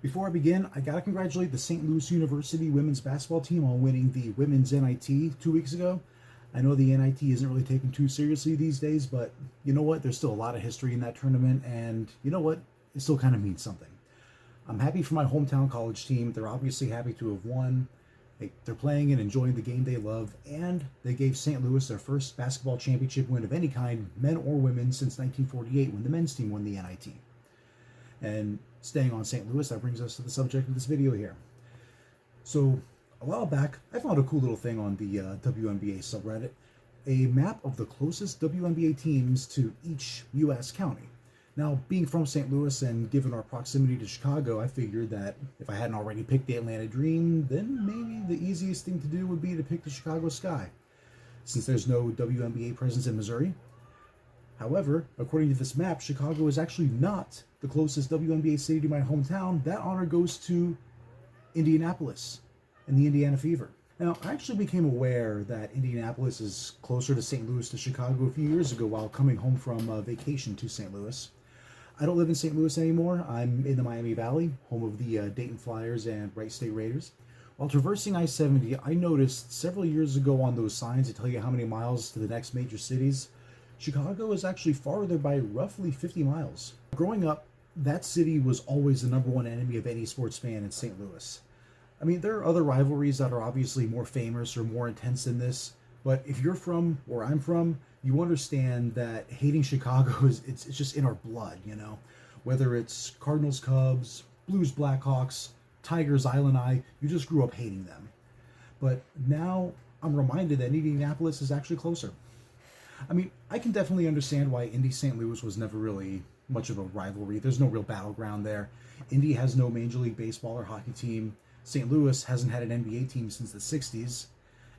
Before I begin, I gotta congratulate the St. Louis University women's basketball team on winning the women's NIT 2 weeks ago. I know the NIT isn't really taken too seriously these days, but you know what? There's still a lot of history in that tournament, and you know what? It still kind of means something. I'm happy for my hometown college team. They're obviously happy to have won. They're playing and enjoying the game they love, and they gave St. Louis their first basketball championship win of any kind, men or women, since 1948 when the men's team won the NIT. And staying on St. Louis, that brings us to the subject of this video here. So, a while back, I found a cool little thing on the WNBA subreddit, a map of the closest WNBA teams to each U.S. county. Now, being from St. Louis and given our proximity to Chicago, I figured that if I hadn't already picked the Atlanta Dream, then maybe the easiest thing to do would be to pick the Chicago Sky, since there's no WNBA presence in Missouri. However, according to this map, Chicago is actually not the closest WNBA city to my hometown. That honor goes to Indianapolis and the Indiana Fever. Now, I actually became aware that Indianapolis is closer to St. Louis to Chicago a few years ago while coming home from a vacation to St. Louis. I don't live in St. Louis anymore. I'm in the Miami Valley, home of the Dayton Flyers and Wright State Raiders. While traversing I-70, I noticed several years ago on those signs that tell you how many miles to the next major cities, Chicago is actually farther by roughly 50 miles. Growing up, that city was always the number one enemy of any sports fan in St. Louis. I mean, there are other rivalries that are obviously more famous or more intense than this, but if you're from where I'm from, you understand that hating Chicago it's just in our blood, you know? Whether it's Cardinals, Cubs, Blues, Blackhawks, Tigers, Island Eye, you just grew up hating them. But now I'm reminded that Indianapolis is actually closer. I mean, I can definitely understand why Indy St. Louis was never really much of a rivalry. There's no real battleground there. Indy has no Major League Baseball or hockey team. St. Louis hasn't had an NBA team since the 60s.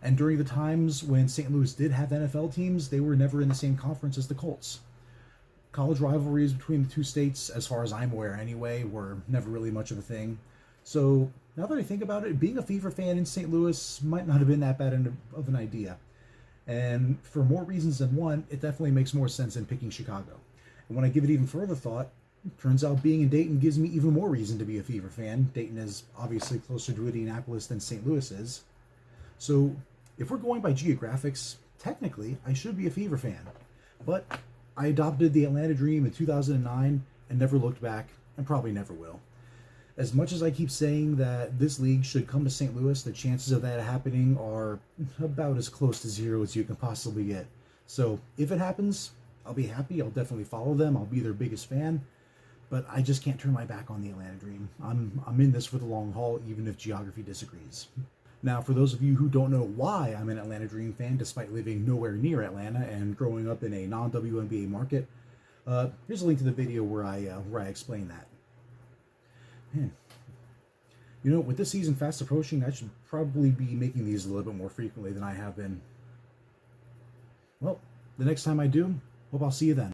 And during the times when St. Louis did have NFL teams, they were never in the same conference as the Colts. College rivalries between the two states, as far as I'm aware anyway, were never really much of a thing. So now that I think about it, being a Fever fan in St. Louis might not have been that bad of an idea. And for more reasons than one, it definitely makes more sense than picking Chicago. And when I give it even further thought, it turns out being in Dayton gives me even more reason to be a Fever fan. Dayton is obviously closer to Indianapolis than St. Louis is. So if we're going by geographics, technically I should be a Fever fan. But I adopted the Atlanta Dream in 2009 and never looked back, and probably never will. As much as I keep saying that this league should come to St. Louis, the chances of that happening are about as close to zero as you can possibly get. So if it happens, I'll be happy. I'll definitely follow them. I'll be their biggest fan. But I just can't turn my back on the Atlanta Dream. I'm in this for the long haul, even if geography disagrees. Now, for those of you who don't know why I'm an Atlanta Dream fan, despite living nowhere near Atlanta and growing up in a non-WNBA market, here's a link to the video where I explain that. Man. You know, with this season fast approaching, I should probably be making these a little bit more frequently than I have been. Well, the next time I do, hope I'll see you then.